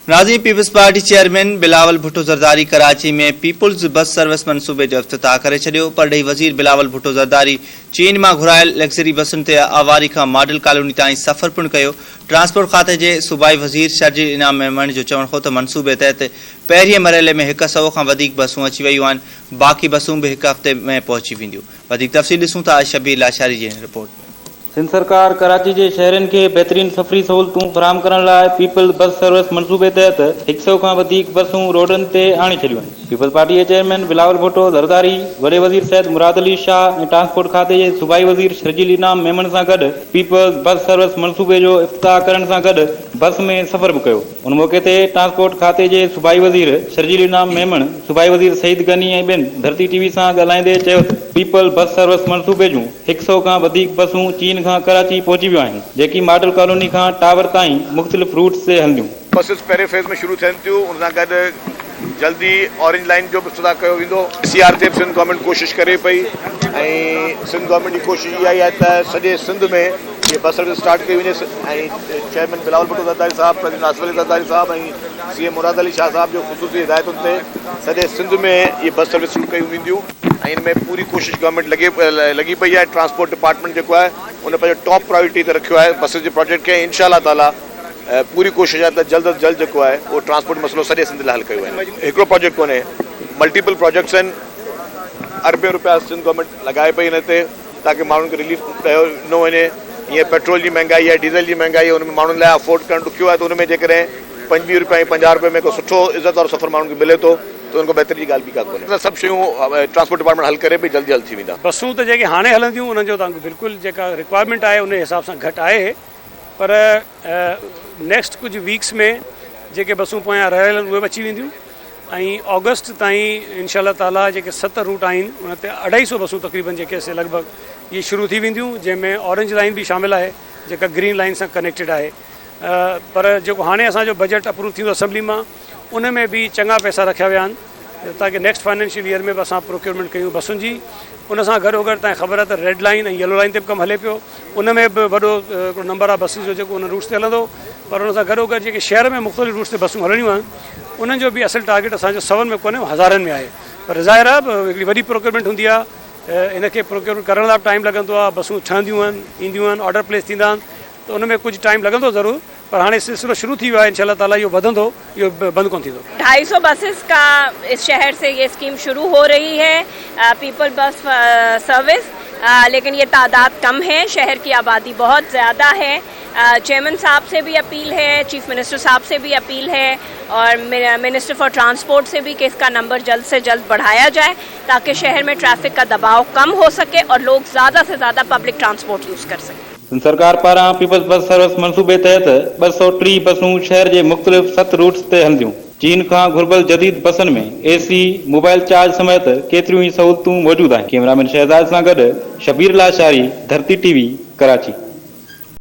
नाज़रीन, Peoples Party chairman Bilawal Bhutto Zardari Karachi में Peoples bus service मनसूबे जो इफ्तिताह करे छॾियो। परॾेही वज़ीर बिलावल भुट्टो ज़रदारी चीन मां घुरायल लग्ज़री बसुनि ते आवारी खां मॉडल कॉलोनी ताईं सफ़र पिणु कयो। ट्रांसपोर्ट खाते जे सूबाई वज़ीर शर्जील इनाम मेमण जो चवणु हो त मनसूबे तहत पहिरिएं मरहले में 100 खां वधीक बसूं अची वयूं आहिनि। बाक़ी बसूं बि हिकु हफ़्ते में पहुची वेंदियूं। वधीक तफ़सील ॾिसूं था शबीर लाशारी जी रिपोर्ट। सिंध सरकार कराची के शहरन के बेहतरीन सफ़री सहूलतूं फराहम करण लाइ पीपल्स बस सर्विस मनसूबे तहत 100 खां वधीक बसूं रोडन ते आणे छॾियूं आहिनि। पीपल्स पार्टी के चेयरमैन बिलावल भुट्टो ज़रदारी, वॾे वज़ीर सैयद मुराद अली शाह ऐं ट्रांसपोर्ट खाते जे सूबाई वज़ीर शर्जील इनाम मेमण सां गॾु पीपल्स बस सर्विस मनसूबे जो इफ्तिताह करण सां गॾु बस में सफ़र बि कयो। उन मौके ते ट्रांसपोर्ट खाते जे सूबाई वज़ीर शर्जील इनाम मेमण, सूबाई वज़ीर सईद गनी ऐं ॿियनि धरती टीवी सां ॻाल्हाईंदे चयो त पीपल्स बस सर्विस मनसूबे जूं 100 खां वधीक बसूं चीन खां कराची पहुची वियूं आहिनि, जेकी मॉडल कॉलोनी खां टावर ताईं मुख़्तलिफ़ रूट्स ते हलंदियूं। बसिस पहिरें फेज़ में शुरू थियनि थियूं, उन सां गॾु जल्दी ऑरेंज लाइन जो बि इफ्तिताह कयो वेंदो। CRTF सिंध गवर्नमेंट कोशिशि करे पई ऐं सिंध गवर्नमेंट जी कोशिशि इहा ई आहे त सॼे सिंध में ये बस सर्विस स्टार्ट कई वञे ऐं चेयरमैन बिलावल भुट्टो ज़रदारी साहब, प्रेसिडेंट आसिफ अली ज़रदारी साहब ऐं CM मुराद अली शाह साहब जो ख़ुसूसी हिदायतुनि ते सॼे सिंध में ये बस सर्विस शुरू कयूं वेंदियूं ऐं इन में पूरी कोशिशि गवर्नमेंट लगी पई आहे। ट्रांसपोर्ट डिपार्टमेंट जेको आहे उन पंहिंजो टॉप प्रायोरिटी ते रखियो आहे बसिस जे प्रोजेक्ट खे। इंशाअल्लाह ताला पूरी कोशिशि आहे त जल्द अज जल्द जेको आहे उहो ट्रांसपोर्ट मसइलो सॼे सिंध लाइ हल कयो आहे। हिकिड़ो प्रोजेक्ट कोन्हे, मल्टीपल प्रोजेक्ट्स आहिनि। अरबें रुपया सिंध गवर्नमेंट लॻाए पई हिन ते ताकी माण्हुनि खे रिलीफ कयो न वञे। हीअं पेट्रोल जी महांगाई आहे, डीज़ल जी महांगाई आहे, उनमें माण्हुनि लाइ अफोर्ड करणु ॾुखियो आहे। त उनमें जेकॾहिं 25 रुपया ऐं 50 रुपए में को सुठो इज़त वारो सफ़र माण्हुनि खे मिले थो त उनको बहितरी जी ॻाल्हि बि का कोन्हे। सभु शयूं ट्रांसपोर्ट डिपार्टमेंट हल करे पई, जल्दी हल थी वेंदा। बसूं त जेके हाणे हलंदियूं उन्हनि जो तव्हांखे बिल्कुलु जेका रिक्वायरमेंट आहे उन हिसाब सां घटि आहे, पर नेक्स्ट कुझु वीक्स में जेके बसूं पोयां रहियल आहिनि उहे बि अची वेंदियूं ऐं अगस्त ताईं इंशाअल्लाह ताला जेके 7 रूट आहिनि उन ते 250 बसूं तक़रीबन जेके से लॻभॻि इहे शुरू थी वेंदियूं, जंहिंमें ऑरेंज लाइन बि शामिल आहे जेका ग्रीन लाइन सां कनेक्टेड आहे। पर जेको हाणे असांजो बजट अप्रूव थींदो असेंबली मां उन में बि चङा पैसा रखिया विया आहिनि ताकि नेक्स्ट फाइनेंशियल ईयर में बि असां प्रोक्योरमेंट कयूं बसुनि जी। उन सां गॾो गॾु तव्हांखे ख़बर आहे त रेड लाइन ऐं येलो लाइन ते बि कमु हले पियो, उन में बि वॾो हिकिड़ो नंबर आहे बसिस जो जेको उन रूट्स ते हलंदो। पर उन सां गॾो गॾु जेके शहर में मुख़्तलिफ़ रूट्स ते बसूं हलणियूं आहिनि उन्हनि जो बि असुलु टारगेट असांजो 100 में कोन्हे, हज़ारनि में आहे। पर ज़ाहिर आहे हिकिड़ी वॾी प्रोक्योरमेंट हूंदी आहे, इनखे प्रोक्योरमेंट करण लाइ टाइम लॻंदो आहे। बसूं ठहंदियूं आहिनि, ईंदियूं आहिनि, ऑर्डर प्लेस थींदा आहिनि, त उन में कुझु टाइम लॻंदो ज़रूरु, पर हाणे सिलसिलो शुरू थी वियो आहे। इंशाअल्लाह ताला इहो वधंदो, इहो बंदि कोन थींदो। 250 बसेस का इस शहर से ये स्कीम शुरू हो रही है, पीपल बस सर्विस, लेकिन ये तादाद कम है, शहर की आबादी बहुत ज़्यादा है। चेयरमैन साहब से भी अपील है, चीफ मिनिस्टर साहब से भी अपील है और मिनिस्टर फॉर ट्रांसपोर्ट से भी कि इसका नंबर जल्द से जल्द बढ़ाया जाए ताकि शहर में ट्रैफिक का दबाव कम हो सके और लोग ज़्यादा से ज़्यादा पब्लिक ट्रांसपोर्ट यूज़ कर सकें। सिंध सरकार पारां पीपल्स बस सर्विस मनसूबे तहत 230 बसूं शहर के मुख़्तलिफ़ 7 रूट्स ते हलंदियूं। चीन खां घुरबल जदीद बसनि में AC, मोबाइल चार्ज समेत केतिरियूं ई सहूलतूं मौजूदु आहिनि। कैमरामैन शहजाद सां गॾु शबीर लाशारी, धरती TV, कराची।